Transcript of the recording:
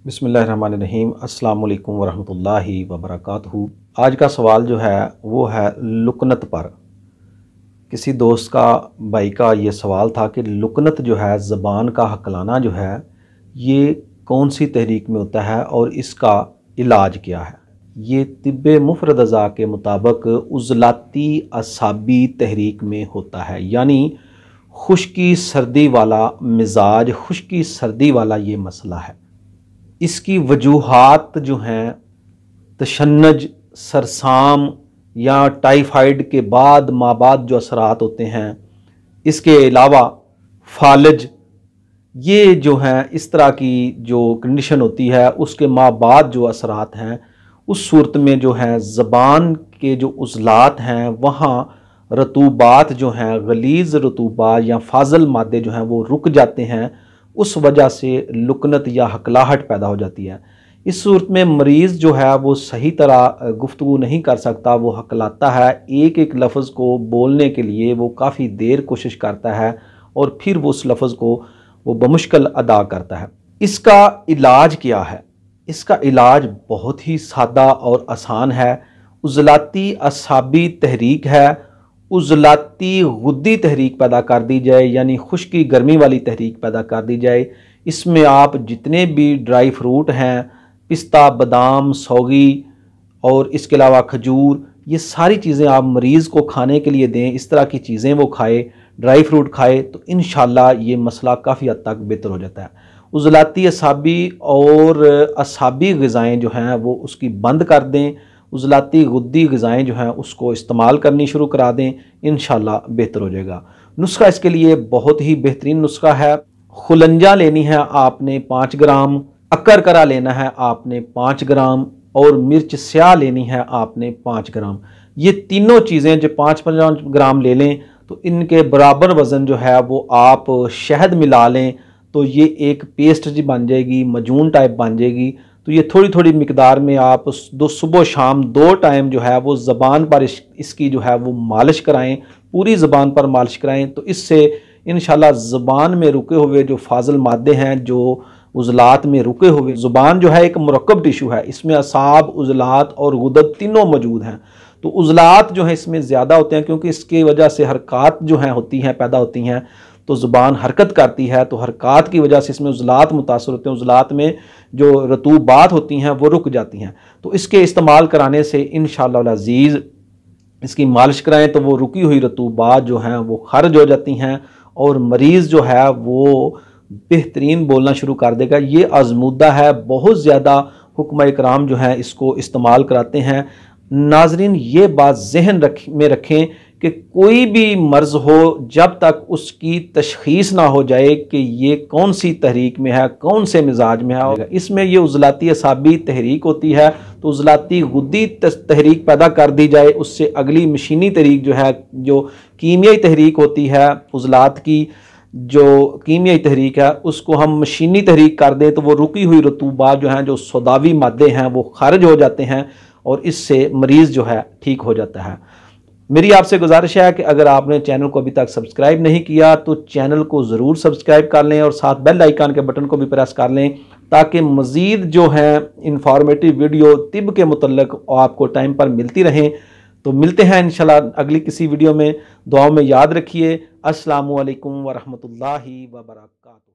बिस्मिल्लाहिर्रहमानिर्रहीम। अस्सलामु अलैकुम वरहमतुल्लाहि वबरकातुहू। आज का सवाल जो है वो है लुकनत पर। किसी दोस्त का भाई का ये सवाल था कि लुकनत जो है ज़बान का हकलाना जो है ये कौन सी तहरीक में होता है और इसका इलाज क्या है। ये तिब्बे मुफरद अज़ा के मुताबिक उज़लाती असाबी तहरीक में होता है, यानी खुश्की सर्दी वाला मिजाज, खुश्की सर्दी वाला ये मसला है। इसकी वजूहात जो हैं तशन्नुज, सरसाम या टाइफाइड के बाद माबाद जो असरात होते हैं, इसके अलावा फालज, ये जो हैं इस तरह की जो कंडीशन होती है उसके माबाद जो असरात हैं, उस सूरत में जो है ज़बान के जो उज़लात हैं वहाँ रतूबात जो हैं, गलीज़ रतूबा या फाज़ल मादे जो हैं वो रुक जाते हैं। उस वजह से लुकनत या हकलाहट पैदा हो जाती है। इस सूरत में मरीज़ जो है वो सही तरह गुफ्तगू नहीं कर सकता, वो हकलाता है। एक एक लफ्ज़ को बोलने के लिए वो काफ़ी देर कोशिश करता है और फिर वो उस लफ्ज़ को वो बमुश्किल अदा करता है। इसका इलाज क्या है? इसका इलाज बहुत ही सादा और आसान है। उज़लाती असाबी तहरीक है। उज़लाती गुद्दी तहरीक पैदा कर दी जाए, यानी खुश्की गर्मी वाली तहरीक पैदा कर दी जाए। इसमें आप जितने भी ड्राई फ्रूट हैं, पिस्ता, बादाम, सौगी और इसके अलावा खजूर, ये सारी चीज़ें आप मरीज़ को खाने के लिए दें। इस तरह की चीज़ें वो खाए, ड्राई फ्रूट खाए, तो इंशाल्लाह ये मसला काफ़ी हद तक बेहतर हो जाता है। उज़लाती असाबी और असाबी ग़िज़ाएँ जो हैं वो उसकी बंद कर दें। उज़लाती गुद्दी ग़िज़ाएँ जो हैं उसको इस्तेमाल करनी शुरू करा दें, इंशाल्लाह बेहतर हो जाएगा। नुस्खा इसके लिए बहुत ही बेहतरीन नुस्खा है। खुलंजा लेनी है आपने 5 ग्राम, अक्कर करा लेना है आपने 5 ग्राम और मिर्च स्याह लेनी है आपने 5 ग्राम। ये तीनों चीज़ें जो 5-5 ग्राम ले लें तो इनके बराबर वज़न जो है वो आप शहद मिला लें तो ये एक पेस्ट जी बन जाएगी, मजून टाइप बन जाएगी। तो ये थोड़ी थोड़ी मिकदार में आप सुबह शाम 2 टाइम जो है वो ज़बान पर इसकी जो है वो मालिश कराएं, पूरी ज़बान पर मालिश कराएं। तो इससे इंशाल्लाह ज़बान में रुके हुए जो फाज़ल मादे हैं, जो उज़लात में रुके हुए, ज़ुबान जो है एक मुरक्कब टिशू है, इसमें असाब, उज़लात और गुदद तीनों मौजूद हैं। तो उज़लात जो है इसमें ज़्यादा होते हैं क्योंकि इसकी वजह से हरकत जो हैं होती हैं, पैदा होती हैं। तो ज़ुबान हरकत करती है, तो हरकत की वजह से इसमें उज़लात मुतासर होते हैं। उज़लात में जो रतूबात होती हैं वो रुक जाती हैं। तो इसके इस्तेमाल कराने से इंशाअल्लाह अज़ीज़ इसकी मालिश कराएं तो वो रुकी हुई रतूबात जो हैं वो खारिज हो जाती हैं और मरीज़ जो है वो बेहतरीन बोलना शुरू कर देगा। ये आज़मूदा है, बहुत ज़्यादा हुक्मा इकराम जो हैं इसको इस्तेमाल कराते हैं। नाज़रीन ये बात जहन में रखें कि कोई भी मर्ज़ हो, जब तक उसकी तशख़ीस ना हो जाए कि ये कौन सी तहरीक में है, कौन से मिजाज में है, इसमें ये उज़लाती असाबी तहरीक होती है तो उज़लाती गुद्दी तहरीक पैदा कर दी जाए। उससे अगली मशीनी तहरीक जो है, जो कीमियाई तहरीक होती है, उज़लात की जो कीमियाई तहरीक है उसको हम मशीनी तहरीक कर दें तो वो रुकी हुई रतूबात जो हैं, जो सौदावी मादे हैं, वो खारिज हो जाते हैं और इससे मरीज़ जो है ठीक हो जाता है। मेरी आपसे गुजारिश है कि अगर आपने चैनल को अभी तक सब्सक्राइब नहीं किया तो चैनल को ज़रूर सब्सक्राइब कर लें और साथ बेल आइकन के बटन को भी प्रेस कर लें ताकि मज़ीद जो है इंफॉर्मेटिव वीडियो तिब के मुतल्लिक़ आपको टाइम पर मिलती रहें। तो मिलते हैं इंशाल्लाह अगली किसी वीडियो में। दुआओं में याद रखिए। अस्सलामु अलैकुम वरहमतुल्लाहि वबरकातुहू।